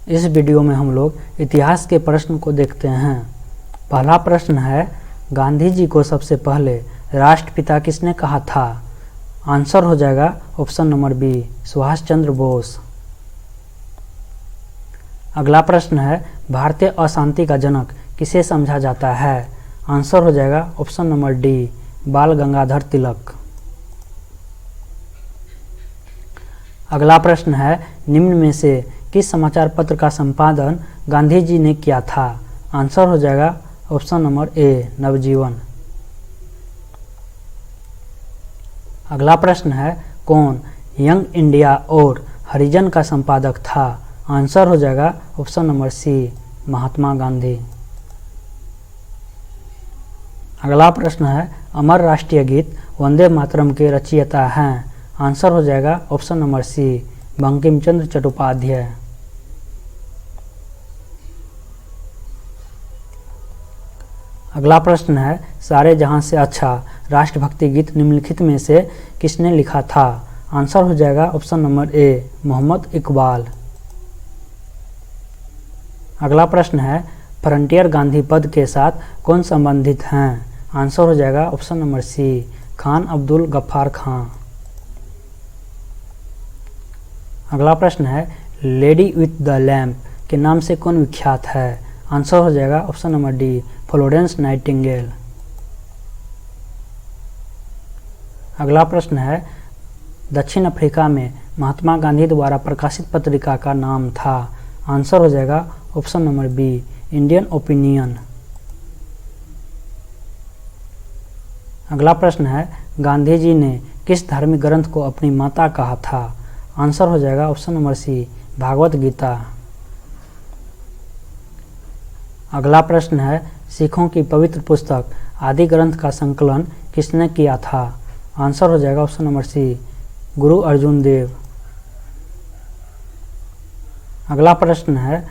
इस वीडियो में हम लोग इतिहास के प्रश्न को देखते हैं। पहला प्रश्न है, गांधी जी को सबसे पहले राष्ट्रपिता किसने कहा था? आंसर हो जाएगा option number B, Subhash Chandra Bose. अगला प्रश्न है, भारतीय अशांति का जनक किसे समझा जाता है? आंसर हो जाएगा ऑप्शन नंबर डी, बाल गंगाधर तिलक। अगला प्रश्न है, निम्न में से किस समाचार पत्र का संपादन गांधी जी ने किया था? आंसर हो जाएगा ऑप्शन नंबर ए, नवजीवन। अगला प्रश्न है, कौन यंग इंडिया और हरिजन का संपादक था? आंसर हो जाएगा ऑप्शन नंबर सी, महात्मा गांधी। अगला प्रश्न है, अमर राष्ट्रीय गीत वंदे मातरम के रचयिता हैं? आंसर हो जाएगा ऑप्शन नंबर सी, बंकिम चंद्र चट्टोपाध्याय। अगला प्रश्न है, सारे जहां से अच्छा राष्ट्रभक्ति गीत निम्नलिखित में से किसने लिखा था? आंसर हो जाएगा option number A, Mohammad Iqbal. अगला प्रश्न है, फ्रंटियर गांधी पद के साथ कौन संबंधित हैं? आंसर हो जाएगा option number C, Khan Abdul Gaffar Khan. अगला प्रश्न है, लेडी विथ द लैम्प के नाम से कौन विख्यात है? आंसर हो जाएगा option number D, Florence Nightingale. अगला प्रश्न है, दक्षिण अफ्रीका में महात्मा गांधी द्वारा प्रकाशित पत्रिका का नाम था? आंसर हो जाएगा option number B, Indian opinion. अगला प्रश्न है, गांधी जी ने किस धार्मिक ग्रंथ को अपनी माता कहा था? आंसर हो जाएगा option number C, Bhagavad Gita. अगला प्रश्न है, सिखों की पवित्र पुस्तक आदि ग्रंथ का संकलन किसने किया था? आंसर हो जाएगा ऑप्शन नंबर सी, गुरु अर्जुन देव। अगला प्रश्न है,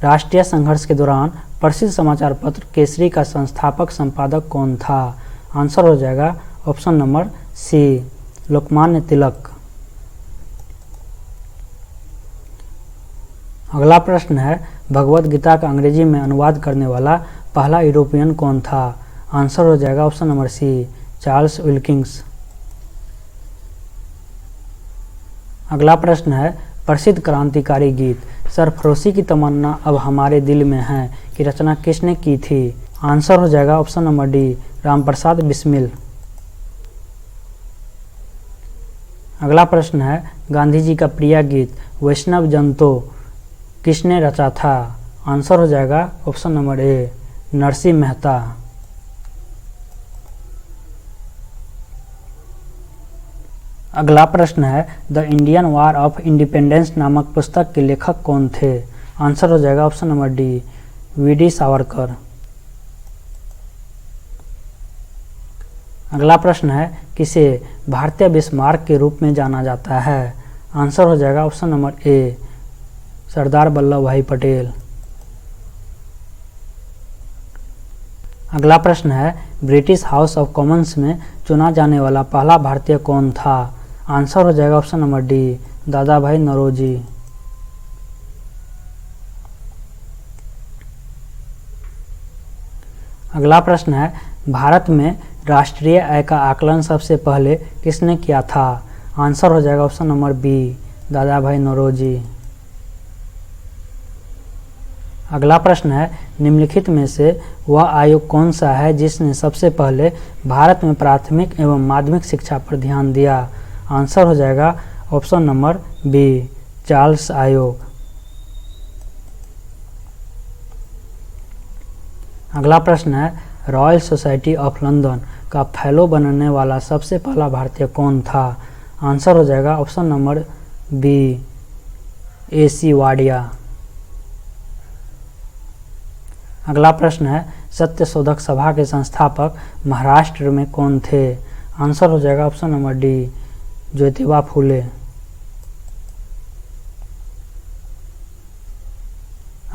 राष्ट्रीय संघर्ष के दौरान प्रसिद्ध समाचार पत्र केसरी का संस्थापक संपादक कौन था? आंसर हो जाएगा ऑप्शन नंबर सी, लोकमान्य तिलक। अगला प्रश्न है, भगवत गीता का अंग्रेजी में अनुवाद करने वाला पहला यूरोपियन कौन था? आंसर हो जाएगा option number C, Charles Wilkins. अगला प्रश्न है, प्रसिद्ध क्रांतिकारी गीत सरफरोशी की तमन्ना अब हमारे दिल में है की रचना किसने की थी? आंसर हो जाएगा option number D, Ramprasad Bismil. अगला प्रश्न है, गांधी जी का प्रिय गीत वैष्णव जन तो किसने रचा था? आंसर हो जाएगा option number A, Narsinh Mehta. अगला प्रश्न है, the Indian war of independence नामक पुस्तक के लेखक कौन थे? आंसर हो जाएगा option number D, V D. Savarkar. अगला प्रश्न है, किसे भारतीय बिस्मार्क के रूप में जाना जाता है? आंसर हो जाएगा ऑप्शन नंबर ए, सरदार वल्लभ भाई पटेल। अगला प्रश्न है, ब्रिटिश हाउस ऑफ कॉमन्स में चुना जाने वाला पहला भारतीय कौन था? आंसर हो जाएगा ऑप्शन नंबर डी, दादा भाई नौरोजी। अगला प्रश्न है, भारत में राष्ट्रीय आय का आकलन सबसे पहले किसने किया था? आंसर हो जाएगा ऑप्शन नंबर बी, दादा भाई नौरोजी। अगला प्रश्न है, निम्नलिखित में से वह आयोग कौन सा है जिसने सबसे पहले भारत में प्राथमिक एवं माध्यमिक शिक्षा पर ध्यान दिया? आंसर हो जाएगा ऑप्शन नंबर बी, चार्ल्स आयोग। अगला प्रश्न है, रॉयल सोसाइटी ऑफ लंदन का फेलो बनने वाला सबसे पहला भारतीय कौन था? आंसर हो जाएगा option number B, A C. Wadia. अगला प्रश्न है, सत्यशोधक सभा के संस्थापक महाराष्ट्र में कौन थे? आंसर हो जाएगा option number D, Jyotiba Phule.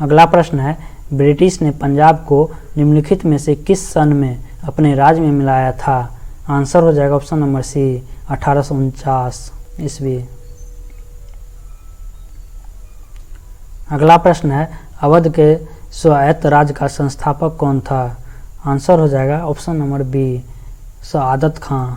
अगला प्रश्न है, ब्रिटिश ने पंजाब को निम्नलिखित में से किस सन में अपने राज्य में मिलाया था? आंसर हो जाएगा ऑप्शन नंबर सी, 1849 ईस्वी। अगला प्रश्न है, अवध के स्वायत्त राज्य का संस्थापक कौन था? आंसर हो जाएगा ऑप्शन नंबर बी, सआदत खां।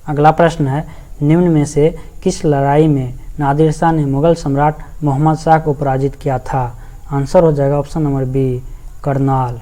अगला प्रश्न है, निम्न में से किस लड़ाई में नादिर शाह ने मुगल सम्राट मोहम्मद शाह को पराजित किया था? आंसर हो जाएगा ऑप्शन नंबर बी, करनाल।